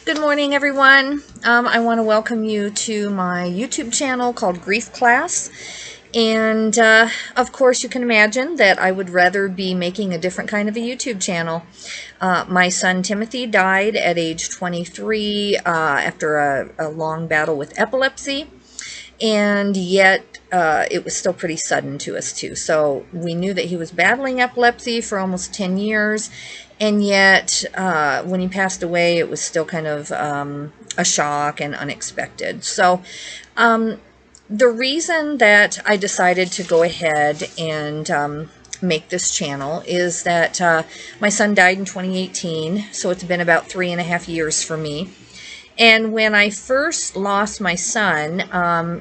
Good morning, everyone. I want to welcome you to my YouTube channel called Griefclass. And of course, you can imagine that I would rather be making a different kind of a YouTube channel. My son Timothy died at age 23 after a long battle with epilepsy. And yet it was still pretty sudden to us too. So we knew that he was battling epilepsy for almost 10 years, and yet when he passed away, it was still kind of a shock and unexpected. So the reason that I decided to go ahead and make this channel is that my son died in 2018, so it's been about 3.5 years for me. And when I first lost my son,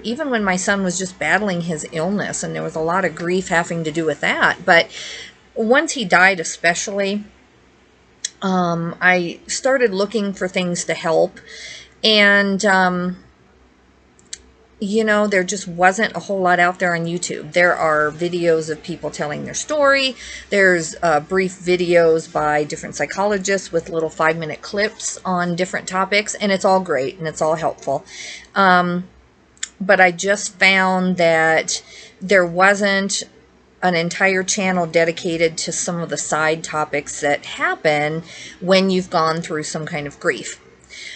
even when my son was just battling his illness, and there was a lot of grief having to do with that, but once he died especially, I started looking for things to help, and you know, there just wasn't a whole lot out there on YouTube. There are videos of people telling their story. There's brief videos by different psychologists with little 5-minute clips on different topics, and it's all great and it's all helpful. But I just found that there wasn't an entire channel dedicated to some of the side topics that happen when you've gone through some kind of grief.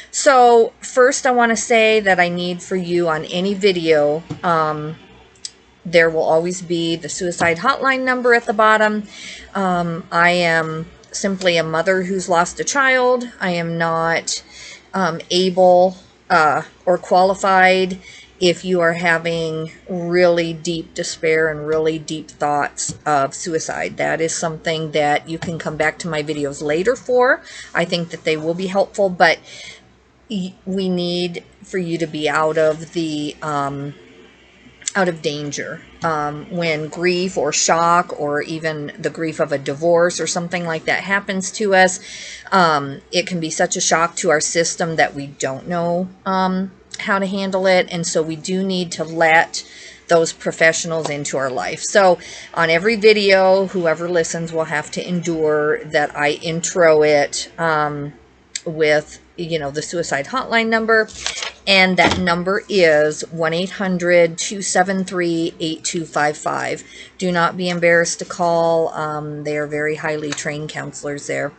So first I want to say that I need for you on any video, there will always be the suicide hotline number at the bottom. I am simply a mother who's lost a child. I am not able or qualified if you are having really deep despair and really deep thoughts of suicide. That is something that you can come back to my videos later for. I think that they will be helpful, but we need for you to be out of the out of danger when grief or shock or even the grief of a divorce or something like that happens to us. It can be such a shock to our system that we don't know how to handle it, and so we do need to let those professionals into our life. So on every video, whoever listens will have to endure that I intro it with, you know, the suicide hotline number, and that number is 1-800-273-8255. Do not be embarrassed to call. They are very highly trained counselors there.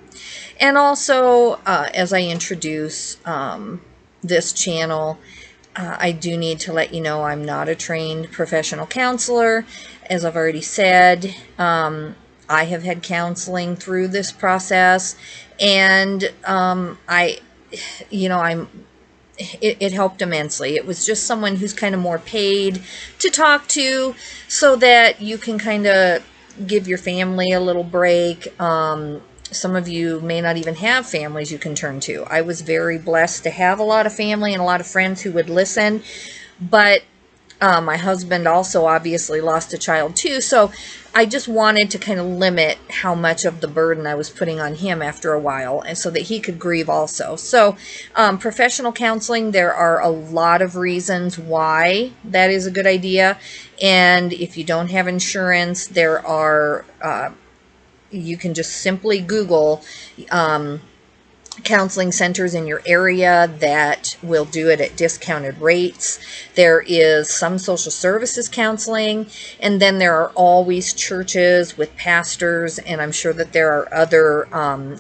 And also, as I introduce this channel, I do need to let you know I'm not a trained professional counselor. As I've already said, I have had counseling through this process, and it helped immensely. It was just someone who's kind of more paid to talk to so that you can kind of give your family a little break. Some of you may not even have families you can turn to. I was very blessed to have a lot of family and a lot of friends who would listen, but my husband also obviously lost a child too, so I just wanted to kind of limit how much of the burden I was putting on him after a while, and so that he could grieve also. So professional counseling, there are a lot of reasons why that is a good idea, and if you don't have insurance, there are you can just simply Google counseling centers in your area that will do it at discounted rates. There is some social services counseling, and then there are always churches with pastors, and I'm sure that there are other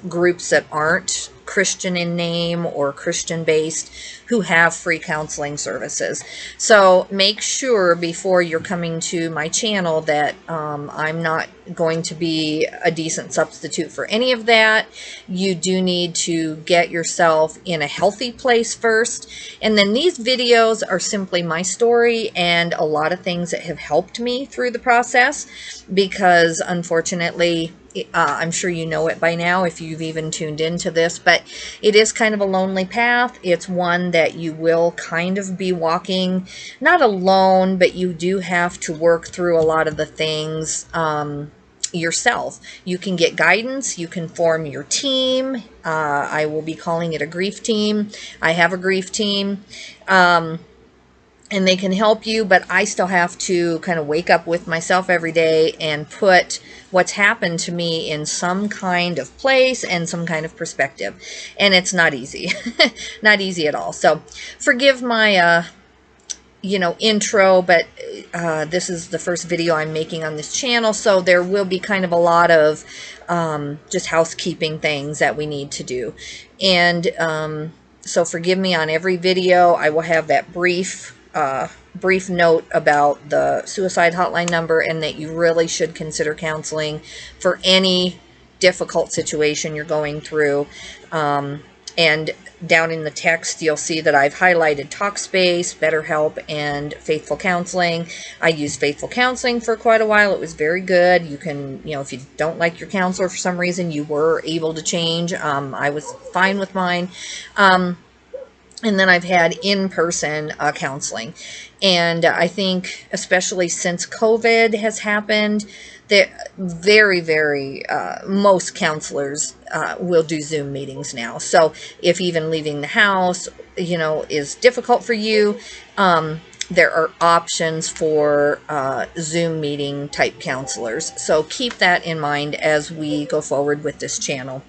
groups that aren't Christian in name or Christian based who have free counseling services. So make sure before you're coming to my channel that I'm not going to be a decent substitute for any of that. You do need to get yourself in a healthy place first, and then these videos are simply my story and a lot of things that have helped me through the process, because unfortunately, I'm sure you know it by now if you've even tuned into this, but it is kind of a lonely path. It's one that you will kind of be walking, not alone, but you do have to work through a lot of the things yourself. You can get guidance. You can form your team. I will be calling it a grief team. I have a grief team. and they can help you, but I still have to kind of wake up with myself every day and put what's happened to me in some kind of place and some kind of perspective. And it's not easy. Not easy at all. So forgive my intro, but this is the first video I'm making on this channel, so there will be kind of a lot of just housekeeping things that we need to do. And so forgive me. On every video I will have that brief note about the suicide hotline number, and that you really should consider counseling for any difficult situation you're going through. And down in the text, you'll see that I've highlighted Talkspace, BetterHelp, and Faithful Counseling. I used Faithful Counseling for quite a while. It was very good. You can, if you don't like your counselor for some reason, you were able to change. I was fine with mine. And then I've had in-person counseling. And I think, especially since COVID has happened, that very, most counselors will do Zoom meetings now. So if even leaving the house, is difficult for you, there are options for Zoom meeting type counselors. So keep that in mind as we go forward with this channel.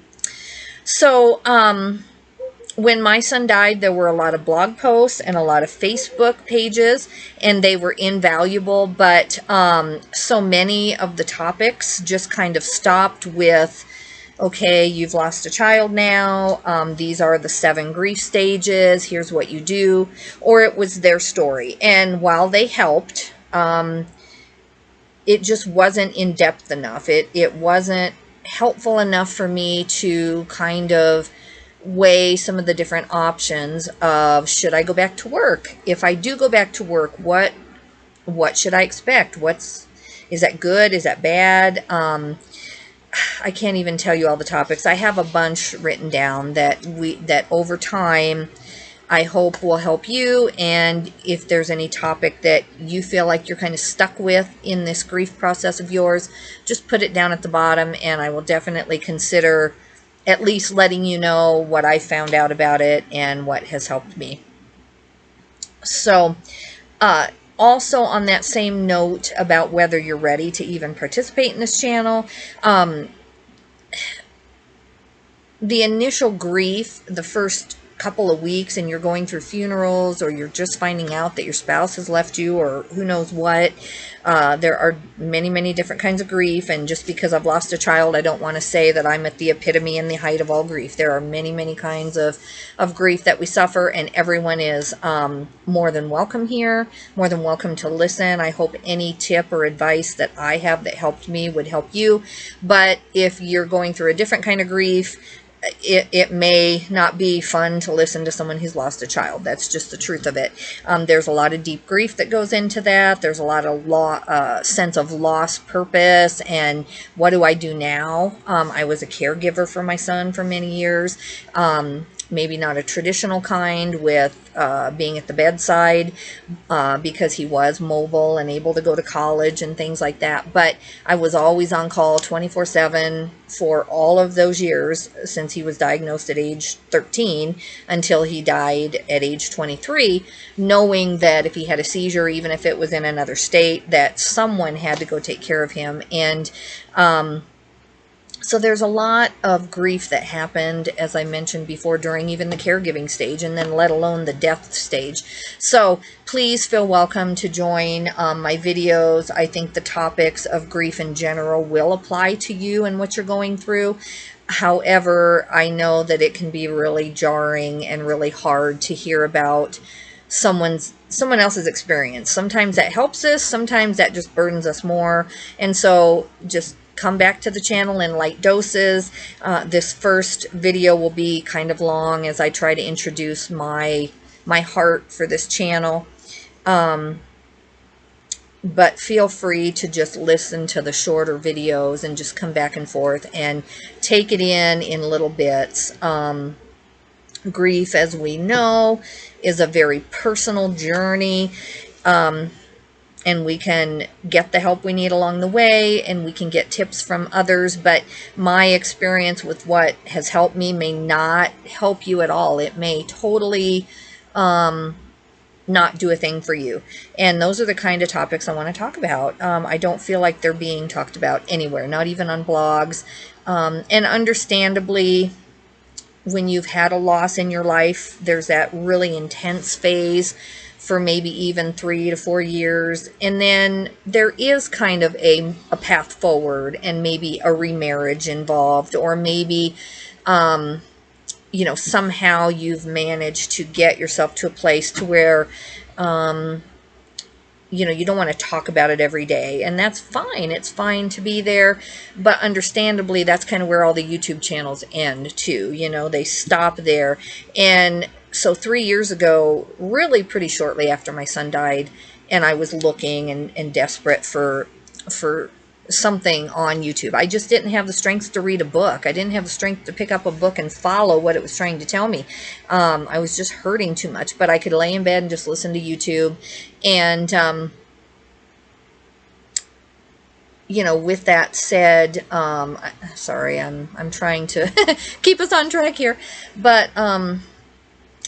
So, when my son died, there were a lot of blog posts and a lot of Facebook pages, and they were invaluable, but so many of the topics just kind of stopped with, okay, you've lost a child now, these are the 7 grief stages, here's what you do, or it was their story. And while they helped, it just wasn't in-depth enough. It wasn't helpful enough for me to kind of weigh some of the different options of, should I go back to work? If I do go back to work, what should I expect? Is that good? Is that bad? I can't even tell you all the topics. I have a bunch written down that over time I hope will help you. And if there's any topic that you feel like you're kind of stuck with in this grief process of yours, just put it down at the bottom, and I will definitely consider at least letting you know what I found out about it and what has helped me. So, also on that same note about whether you're ready to even participate in this channel, the initial grief, the first couple of weeks, and you're going through funerals, or you're just finding out that your spouse has left you, or who knows what, there are many different kinds of grief. And just because I've lost a child, I don't want to say that I'm at the epitome and the height of all grief. There are many kinds of grief that we suffer, and everyone is more than welcome here, more than welcome to listen. I hope any tip or advice that I have that helped me would help you. But if you're going through a different kind of grief, it may not be fun to listen to someone who's lost a child. That's just the truth of it. There's a lot of deep grief that goes into that. There's a lot of sense of lost purpose, and what do I do now? I was a caregiver for my son for many years. Maybe not a traditional kind with being at the bedside because he was mobile and able to go to college and things like that. But I was always on call 24/7 for all of those years since he was diagnosed at age 13 until he died at age 23, knowing that if he had a seizure, even if it was in another state, that someone had to go take care of him. And so there's a lot of grief that happened, as I mentioned before, during even the caregiving stage, and then let alone the death stage. So please feel welcome to join my videos. I think the topics of grief in general will apply to you and what you're going through. However, I know that it can be really jarring and really hard to hear about someone else's experience. Sometimes that helps us, sometimes that just burdens us more. And so just come back to the channel in light doses. This first video will be kind of long as I try to introduce my heart for this channel. But feel free to just listen to the shorter videos and just come back and forth and take it in little bits. Grief, as we know, is a very personal journey. And we can get the help we need along the way, and we can get tips from others, but my experience with what has helped me may not help you at all. It may totally not do a thing for you. And those are the kind of topics I want to talk about. I don't feel like they're being talked about anywhere, not even on blogs. And understandably, when you've had a loss in your life, there's that really intense phase for maybe even 3 to 4 years. And then there is kind of a path forward and maybe a remarriage involved, or maybe, you know, somehow you've managed to get yourself to a place to where, you know, you don't want to talk about it every day, and that's fine. It's fine to be there, but understandably, that's kind of where all the YouTube channels end too. You know, they stop there. And so 3 years ago, really pretty shortly after my son died, and I was looking and desperate for something on YouTube. I just didn't have the strength to read a book. I didn't have the strength to pick up a book and follow what it was trying to tell me. I was just hurting too much, but I could lay in bed and just listen to YouTube. And, you know, with that said, sorry, I'm trying to keep us on track here, but,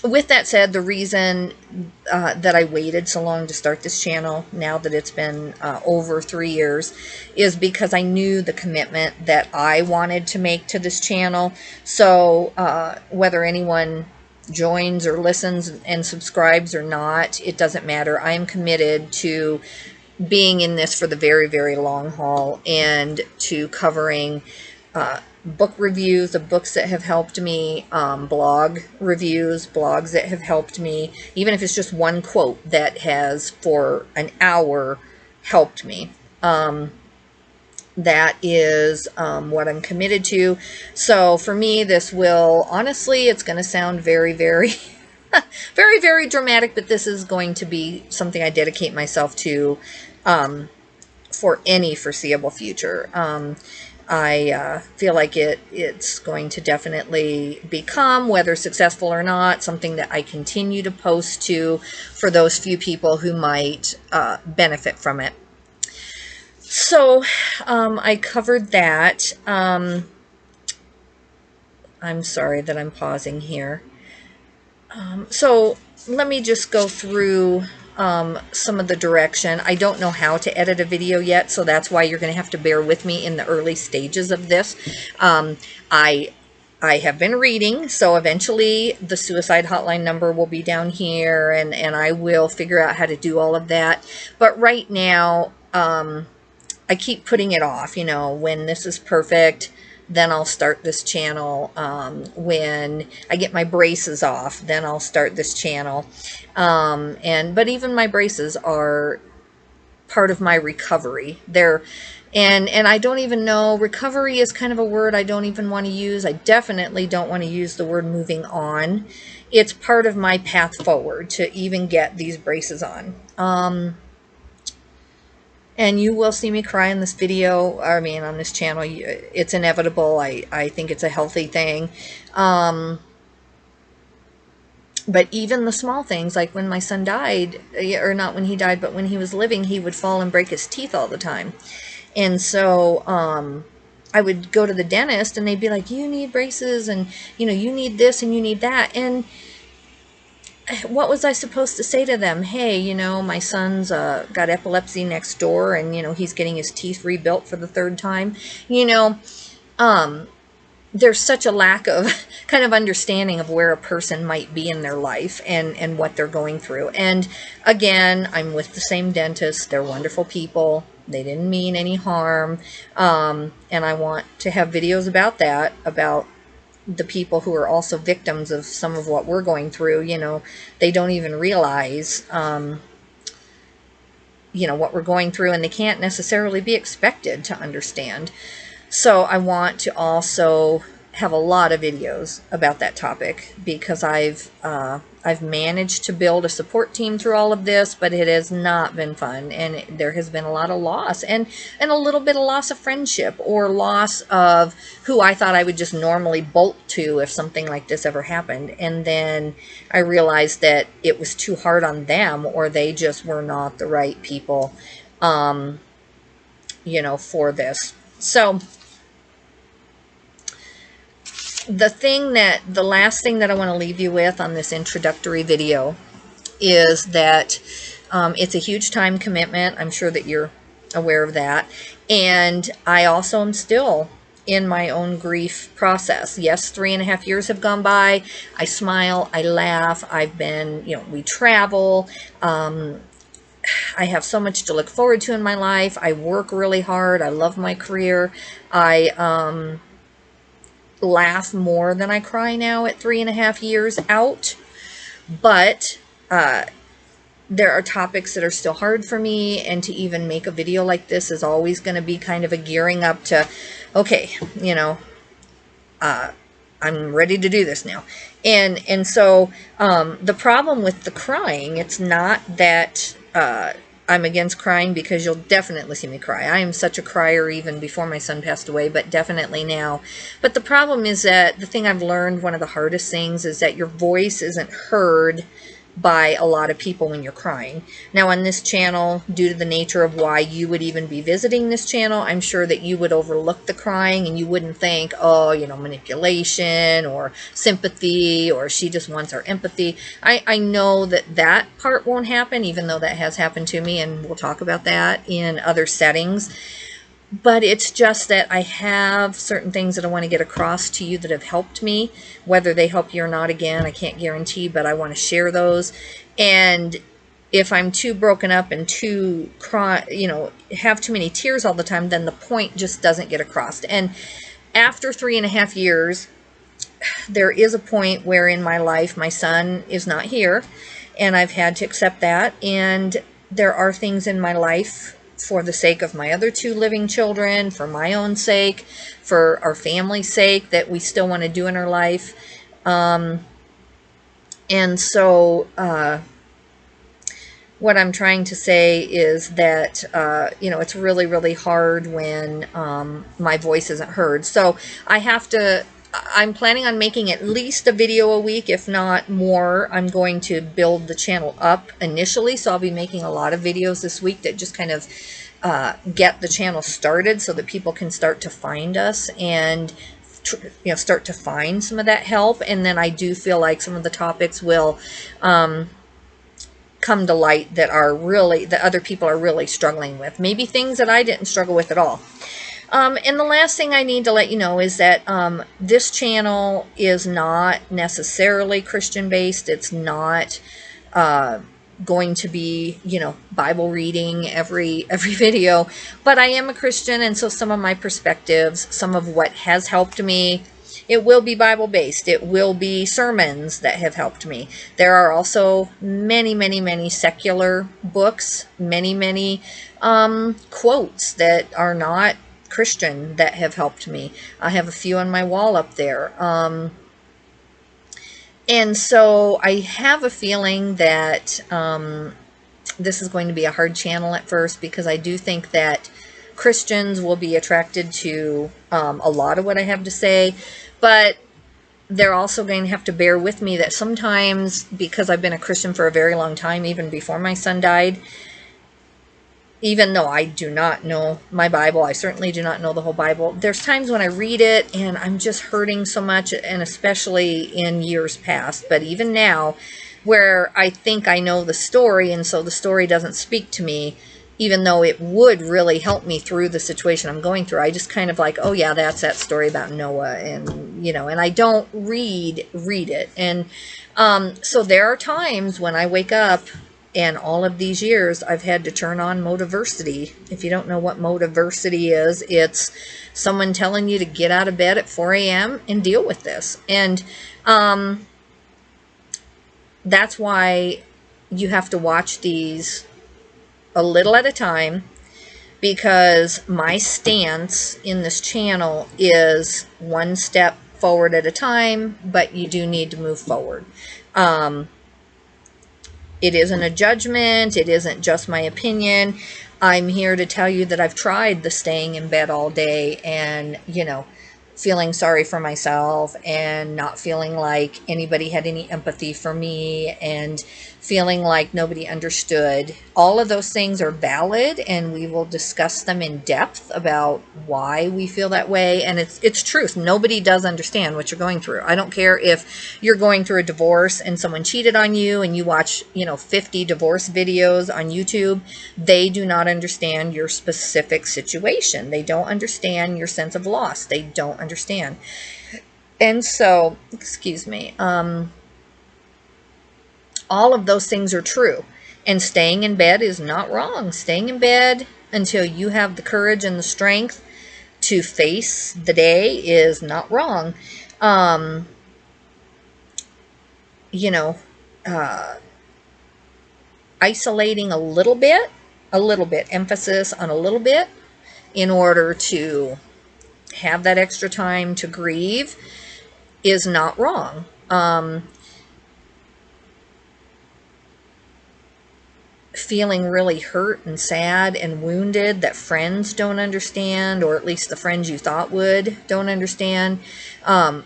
with that said, the reason that I waited so long to start this channel, now that it's been over 3 years, is because I knew the commitment that I wanted to make to this channel. So whether anyone joins or listens and subscribes or not, it doesn't matter. I am committed to being in this for the very, very long haul, and to covering book reviews of books that have helped me, blog reviews, blogs that have helped me, even if it's just one quote that has for an hour helped me. That is what I'm committed to. So for me, this will, honestly, it's going to sound very, very, very, very dramatic, but this is going to be something I dedicate myself to for any foreseeable future. I feel like it's going to definitely become, whether successful or not, something that I continue to post to for those few people who might benefit from it. So I covered that. I'm sorry that I'm pausing here. So let me just go through some of the direction. I don't know how to edit a video yet, so that's why you're going to have to bear with me in the early stages of this. I have been reading, so eventually the suicide hotline number will be down here, and I will figure out how to do all of that. But right now, I keep putting it off. You know, when this is perfect, then I'll start this channel. When I get my braces off, then I'll start this channel. But even my braces are part of my recovery. And I don't even know, recovery is kind of a word I don't even want to use. I definitely don't want to use the word moving on. It's part of my path forward to even get these braces on. And you will see me cry in this video, I mean, on this channel. It's inevitable. I think it's a healthy thing. But even the small things, like when my son died, or not when he died, but when he was living, he would fall and break his teeth all the time. And so I would go to the dentist, and they'd be like, you need braces, and, you know, you need this, and you need that. And what was I supposed to say to them? Hey, you know, my son's got epilepsy next door, and, you know, he's getting his teeth rebuilt for the 3rd time. You know, there's such a lack of kind of understanding of where a person might be in their life and what they're going through. And again, I'm with the same dentist. They're wonderful people. They didn't mean any harm. And I want to have videos about that, about the people who are also victims of some of what we're going through. You know, they don't even realize, you know, what we're going through, and they can't necessarily be expected to understand. So I want to also have a lot of videos about that topic, because I've managed to build a support team through all of this, but it has not been fun, and there has been a lot of loss, and a little bit of loss of friendship, or loss of who I thought I would just normally bolt to if something like this ever happened. And then I realized that it was too hard on them, or they just were not the right people, you know, for this. So the last thing that I want to leave you with on this introductory video is that it's a huge time commitment. I'm sure that you're aware of that. And I also am still in my own grief process. Yes, 3.5 years have gone by. I smile, I laugh, I've been, we travel. I have so much to look forward to in my life. I work really hard. I love my career. I laugh more than I cry now at 3.5 years out. But there are topics that are still hard for me, and to even make a video like this is always going to be kind of a gearing up to, okay, I'm ready to do this now. And so the problem with the crying, it's not that I'm against crying, because you'll definitely see me cry. I am such a crier even before my son passed away, but definitely now. But the problem is that the thing I've learned, one of the hardest things, is that your voice isn't heard by a lot of people when you're crying. Now on this channel, due to the nature of why you would even be visiting this channel, I'm sure that you would overlook the crying and you wouldn't think, oh, manipulation or sympathy, or she just wants our empathy. I know that that part won't happen, even though that has happened to me, and we'll talk about that in other settings. But it's just that I have certain things that I want to get across to you that have helped me. Whether they help you or not, again, I can't guarantee, but I want to share those. And if I'm too broken up and too have too many tears all the time, then the point just doesn't get across. And after 3.5 years, there is a point where in my life my son is not here, and I've had to accept that. And there are things in my life, for the sake of my other 2 living children, for my own sake, for our family's sake, that we still want to do in our life. And so what I'm trying to say is that, it's really, really hard when my voice isn't heard. So I'm planning on making at least a video a week, if not more. I'm going to build the channel up initially, so I'll be making a lot of videos this week that just kind of get the channel started, so that people can start to find us and start to find some of that help. And then I do feel like some of the topics will come to light that other people are really struggling with. Maybe things that I didn't struggle with at all. And the last thing I need to let you know is that this channel is not necessarily Christian-based. It's not going to be, Bible reading every video. But I am a Christian, and so some of my perspectives, some of what has helped me, it will be Bible-based. It will be sermons that have helped me. There are also many, many, many secular books, many, many quotes that are not Christian that have helped me. I have a few on my wall up there. And so I have a feeling that this is going to be a hard channel at first, because I do think that Christians will be attracted to a lot of what I have to say. But they're also going to have to bear with me that sometimes, because I've been a Christian for a very long time, even before my son died, even though I do not know my Bible, I certainly do not know the whole Bible, there's times when I read it and I'm just hurting so much, and especially in years past, but even now, where I think I know the story, and so the story doesn't speak to me, even though it would really help me through the situation I'm going through. I just kind of like, oh yeah, that's that story about Noah, and and I don't read it. And so there are times when I wake up, and all of these years I've had to turn on Motiversity. If you don't know what Motiversity is, it's someone telling you to get out of bed at 4 a.m. and deal with this. And that's why you have to watch these a little at a time, because my stance in this channel is one step forward at a time, but you do need to move forward. It isn't a judgment. It isn't just my opinion. I'm here to tell you that I've tried the staying in bed all day and, feeling sorry for myself and not feeling like anybody had any empathy for me and feeling like nobody understood. All of those things are valid, and we will discuss them in depth about why we feel that way. And it's truth. Nobody does understand what you're going through. I don't care if you're going through a divorce and someone cheated on you and you watch, 50 divorce videos on YouTube. They do not understand your specific situation. They don't understand your sense of loss. They don't understand. And so, excuse me, all of those things are true. And staying in bed is not wrong. Staying in bed until you have the courage and the strength to face the day is not wrong. Isolating a little bit, emphasis on a little bit, in order to have that extra time to grieve is not wrong. Feeling really hurt and sad and wounded that friends don't understand, or at least the friends you thought would, don't understand.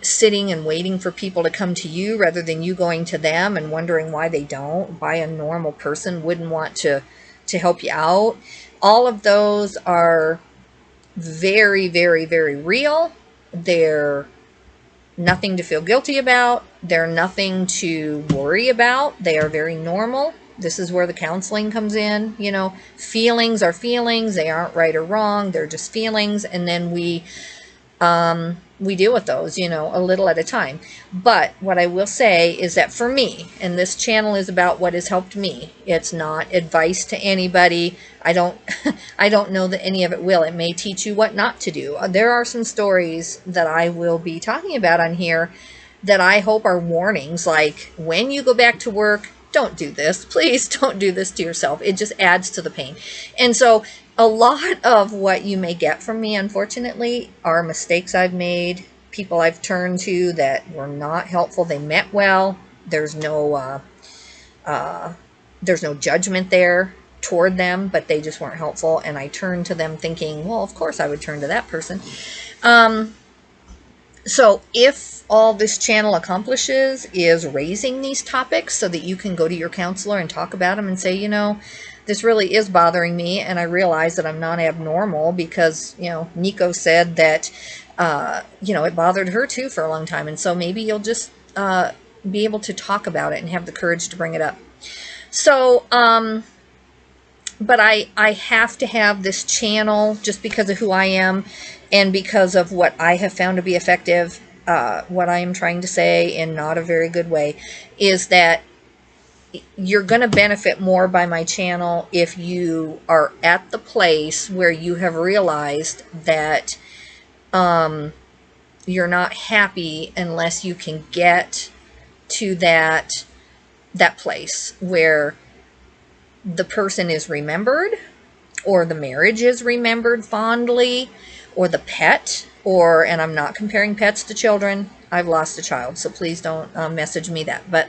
Sitting and waiting for people to come to you rather than you going to them and wondering why they don't, why a normal person wouldn't want to help you out. All of those are very, very, very real. They're nothing to feel guilty about. They're nothing to worry about. They are very normal. This is where the counseling comes in. Feelings are feelings. They aren't right or wrong. They're just feelings. And then we deal with those, a little at a time. But what I will say is that for me, and this channel is about what has helped me. It's not advice to anybody. I don't know that any of it will. It may teach you what not to do. There are some stories that I will be talking about on here that I hope are warnings, like when you go back to work, don't do this. Please don't do this to yourself. It just adds to the pain. And so a lot of what you may get from me, unfortunately, are mistakes I've made, people I've turned to that were not helpful. They meant well. There's no judgment there toward them, but they just weren't helpful. And I turned to them thinking, well, of course I would turn to that person. So if all this channel accomplishes is raising these topics so that you can go to your counselor and talk about them and say, this really is bothering me, and I realize that I'm not abnormal because, Nico said that, it bothered her too for a long time. And so maybe you'll just be able to talk about it and have the courage to bring it up. So, but I have to have this channel just because of who I am and because of what I have found to be effective. What I am trying to say, in not a very good way, is that you're going to benefit more by my channel if you are at the place where you have realized that you're not happy unless you can get to that place where the person is remembered, or the marriage is remembered fondly, or the pet, and I'm not comparing pets to children. I've lost a child, so please don't message me that. But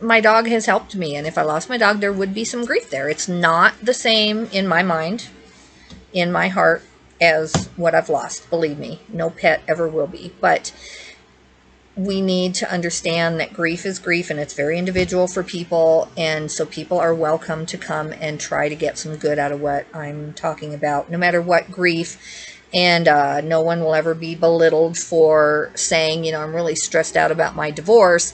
my dog has helped me, and if I lost my dog, there would be some grief there. It's not the same in my mind, in my heart, as what I've lost. Believe me, no pet ever will be. But we need to understand that grief is grief, and it's very individual for people, and so people are welcome to come and try to get some good out of what I'm talking about, no matter what grief. And no one will ever be belittled for saying, I'm really stressed out about my divorce.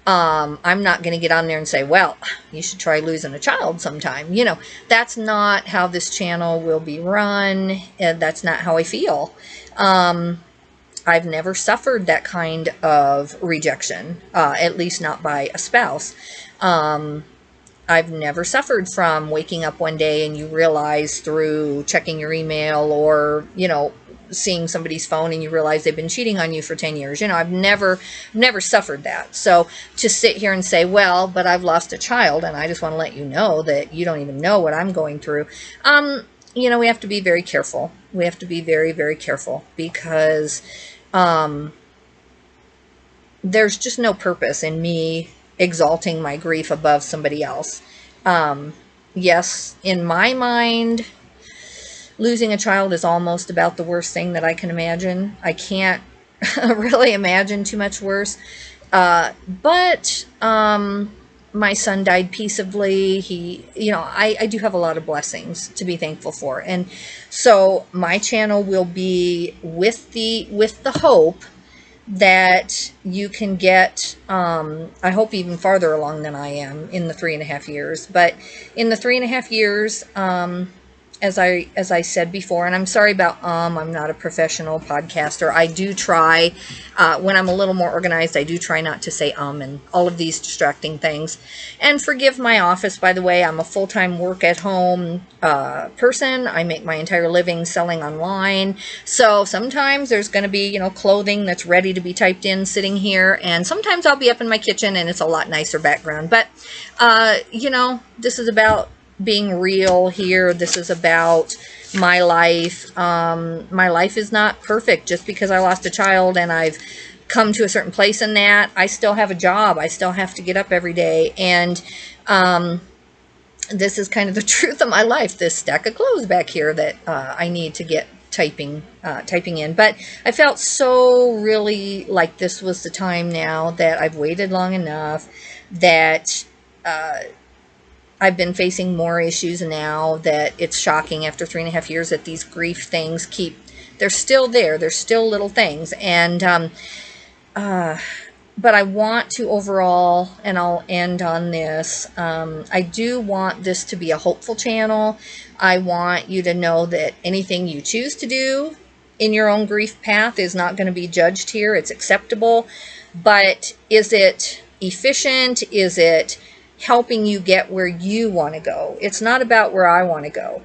I'm not going to get on there and say, well, you should try losing a child sometime. That's not how this channel will be run. That's not how I feel. I've never suffered that kind of rejection, at least not by a spouse. I've never suffered from waking up one day and you realize through checking your email or, seeing somebody's phone and you realize they've been cheating on you for 10 years. I've never suffered that. So to sit here and say, well, but I've lost a child and I just want to let you know that you don't even know what I'm going through. We have to be very careful. We have to be very, very careful because there's just no purpose in me exalting my grief above somebody else. Yes, in my mind, losing a child is almost about the worst thing that I can imagine. I can't really imagine too much worse. But my son died peaceably. He, I do have a lot of blessings to be thankful for. And so my channel will be with the hope that you can get, I hope even farther along than I am in the 3.5 years. But in the 3.5 years, as I said before, and I'm sorry about I'm not a professional podcaster. I do try, when I'm a little more organized, I do try not to say and all of these distracting things. And forgive my office, by the way. I'm a full-time work-at-home person. I make my entire living selling online. So sometimes there's going to be, clothing that's ready to be typed in sitting here. And sometimes I'll be up in my kitchen and it's a lot nicer background. But, this is about being real here. This is about my life. My life is not perfect just because I lost a child and I've come to a certain place in that. I still have a job. I still have to get up every day. And this is kind of the truth of my life. This stack of clothes back here that I need to get typing in. But I felt so really like this was the time now that I've waited long enough, that I've been facing more issues now, that it's shocking after 3.5 years that these grief things they're still there. They're still little things. And, but I want to overall, and I'll end on this, I do want this to be a hopeful channel. I want you to know that anything you choose to do in your own grief path is not going to be judged here. It's acceptable. But is it efficient? Is it helping you get where you want to go? It's not about where I want to go.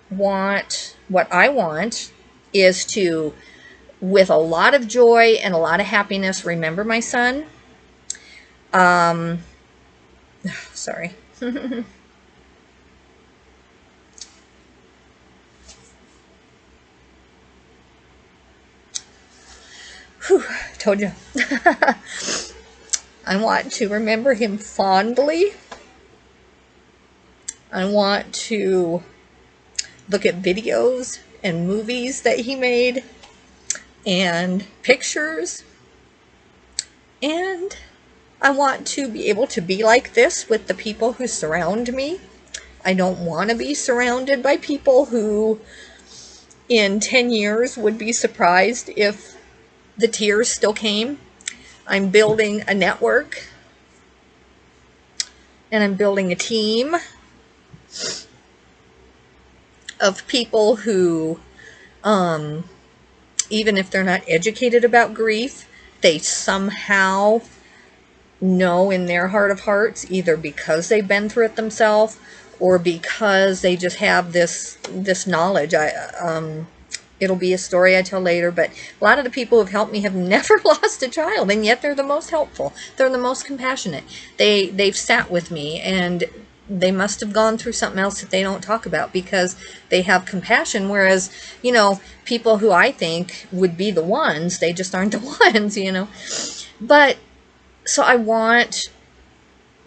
What I want is to, with a lot of joy and a lot of happiness, remember my son. Sorry. Whew, told you. I want to remember him fondly. I want to look at videos and movies that he made and pictures. And I want to be able to be like this with the people who surround me. I don't want to be surrounded by people who in 10 years would be surprised if the tears still came. I'm building a network, and I'm building a team of people who, even if they're not educated about grief, they somehow know in their heart of hearts, either because they've been through it themselves or because they just have this knowledge. It'll be a story I tell later, but a lot of the people who've helped me have never lost a child, and yet they're the most helpful. They're the most compassionate. They've sat with me, and they must have gone through something else that they don't talk about, because they have compassion, whereas, people who I think would be the ones, they just aren't the ones, But, so I want,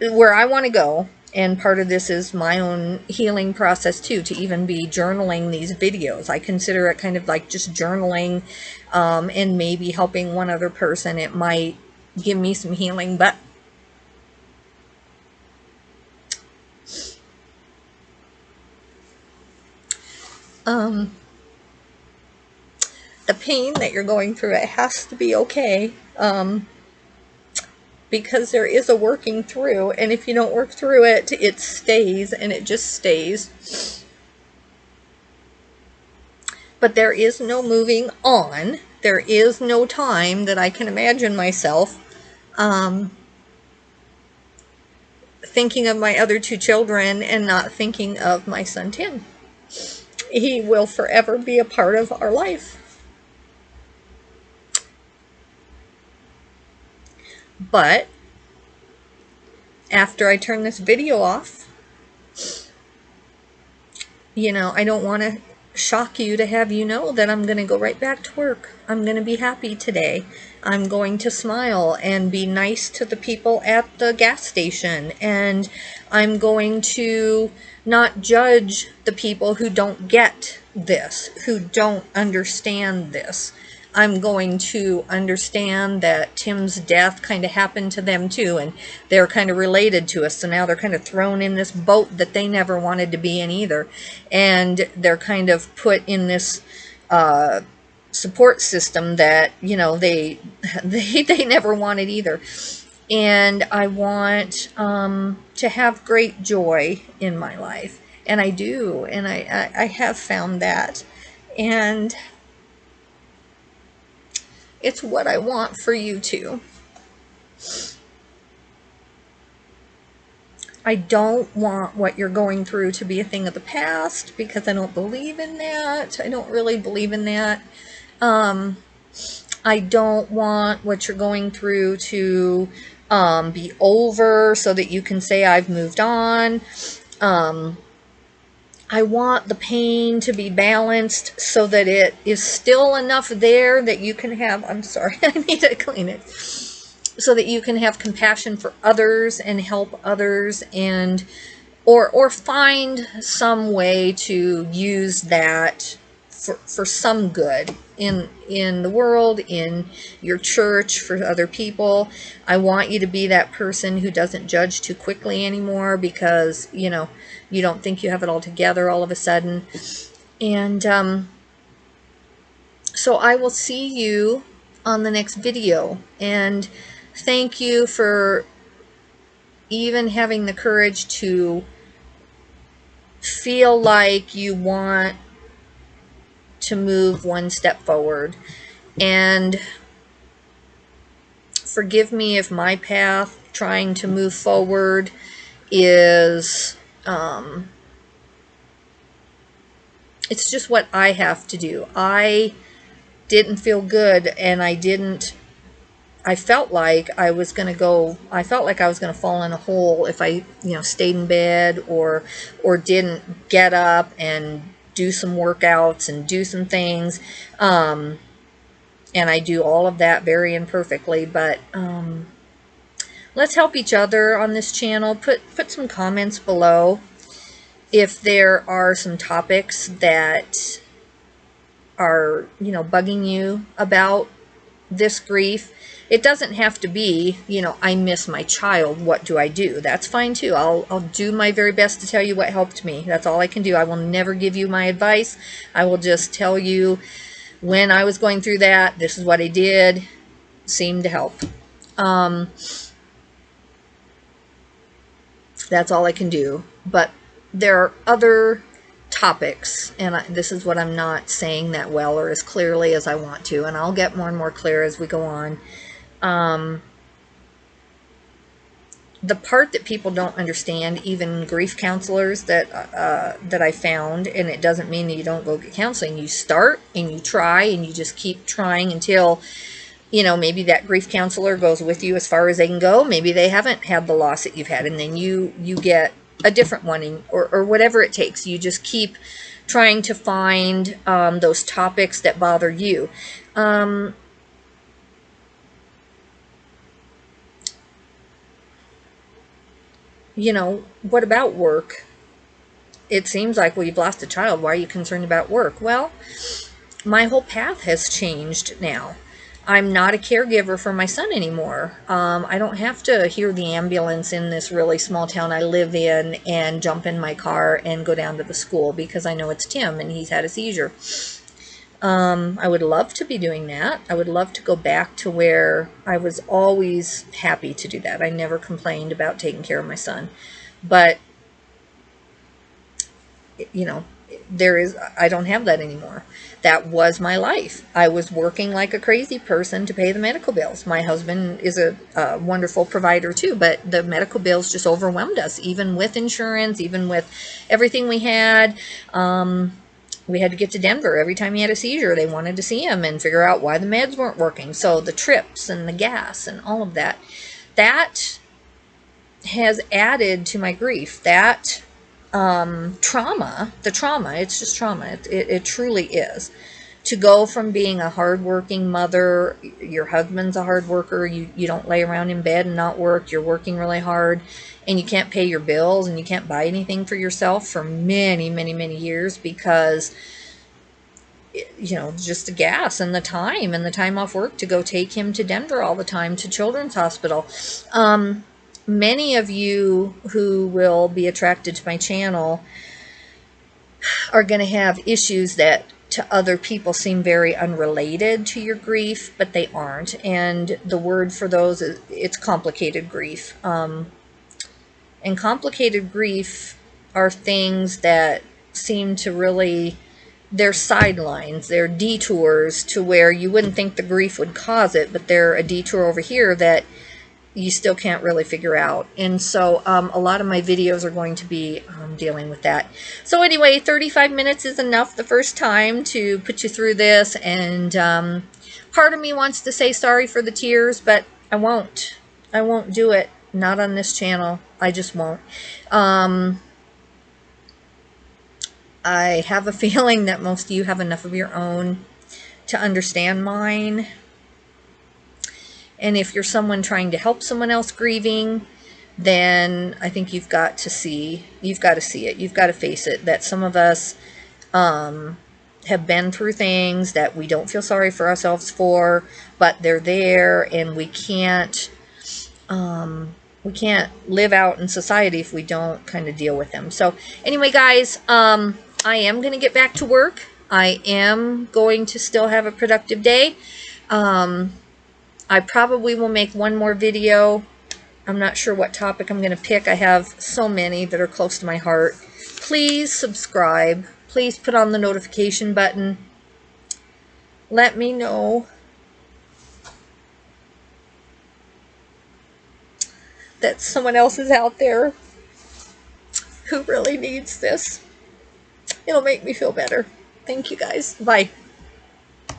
where I want to go, and part of this is my own healing process too, to even be journaling these videos. I consider it kind of like just journaling, and maybe helping one other person. It might give me some healing, but the pain that you're going through, it has to be okay. Because there is a working through, and if you don't work through it, it stays, and it just stays. But there is no moving on. There is no time that I can imagine myself thinking of my other 2 children and not thinking of my son Tim. He will forever be a part of our life. But after I turn this video off, I don't want to shock you to have you know that I'm going to go right back to work. I'm going to be happy today. I'm going to smile and be nice to the people at the gas station. And I'm going to not judge the people who don't get this, who don't understand this. I'm going to understand that Tim's death kind of happened to them too, and they're kind of related to us. So now they're kind of thrown in this boat that they never wanted to be in either. And they're kind of put in this support system that, you know, they never wanted either. And I want to have great joy in my life. And I do. And I have found that. And it's what I want for you too. I don't want what you're going through to be a thing of the past, because I don't believe in that. I don't really believe in that. I don't want what you're going through to be over so that you can say I've moved on. I want the pain to be balanced so that it is still enough there that you can have, I'm sorry, I need to clean it, so that you can have compassion for others and help others, and or find some way to use that for some good in the world, in your church, for other people. I want you to be that person who doesn't judge too quickly anymore, because, you know, you don't think you have it all together all of a sudden. And so I will see you on the next video. And thank you for even having the courage to feel like you want to move one step forward. And forgive me if my path trying to move forward is it's just what I have to do. I didn't feel good, and I felt like I was going to fall in a hole if I, you know, stayed in bed or didn't get up and do some workouts and do some things. And I do all of that very imperfectly, but let's help each other on this channel. Put some comments below if there are some topics that are, you know, bugging you about this grief. It doesn't have to be, you know, I miss my child, what do I do? That's fine too. I'll do my very best to tell you what helped me. That's all I can do. I will never give you my advice. I will just tell you, when I was going through that, this is what I did. Seemed to help. That's all I can do. But there are other topics, and this is what I'm not saying that well or as clearly as I want to, and I'll get more and more clear as we go on. The part that people don't understand, even grief counselors that I found, and it doesn't mean that you don't go get counseling. You start and you try and you just keep trying until, you know, maybe that grief counselor goes with you as far as they can go. Maybe they haven't had the loss that you've had, and then you get a different one, or whatever it takes. You just keep trying to find those topics that bother you. You know, what about work? It seems like, well, you've lost a child. Why are you concerned about work? Well, my whole path has changed now. I'm not a caregiver for my son anymore. I don't have to hear the ambulance in this really small town I live in and jump in my car and go down to the school because I know it's Tim and he's had a seizure. I would love to be doing that. I would love to go back to where I was always happy to do that. I never complained about taking care of my son. But, you know, I don't have that anymore. That was my life. I was working like a crazy person to pay the medical bills. My husband is a wonderful provider too, but the medical bills just overwhelmed us, even with insurance, even with everything we had. We had to get to Denver every time he had a seizure. They wanted to see him and figure out why the meds weren't working. So the trips and the gas and all of that, that has added to my grief. That trauma, it's just trauma. It truly is. To go from being a hardworking mother, your husband's a hard worker, you don't lay around in bed and not work, you're working really hard, and you can't pay your bills and you can't buy anything for yourself for many, many, many years because, you know, just the gas and the time off work to go take him to Denver all the time to Children's Hospital. Many of you who will be attracted to my channel are going to have issues that to other people seem very unrelated to your grief, but they aren't. And the word for those is, it's complicated grief. And complicated grief are things that seem to really, they're sidelines, they're detours to where you wouldn't think the grief would cause it, but they're a detour over here that you still can't really figure out. And so a lot of my videos are going to be dealing with that. So anyway, 35 minutes is enough the first time to put you through this. And part of me wants to say sorry for the tears, but I won't. I won't do it. Not on this channel. I just won't. I have a feeling that most of you have enough of your own to understand mine. And if you're someone trying to help someone else grieving, then I think you've got to see it. You've got to face it, that some of us have been through things that we don't feel sorry for ourselves for, but they're there, and we can't live out in society if we don't kind of deal with them. So anyway, guys, I am going to get back to work. I am going to still have a productive day. I probably will make one more video. I'm not sure what topic I'm going to pick. I have so many that are close to my heart. Please subscribe. Please put on the notification button. Let me know that someone else is out there who really needs this. It'll make me feel better. Thank you, guys. Bye.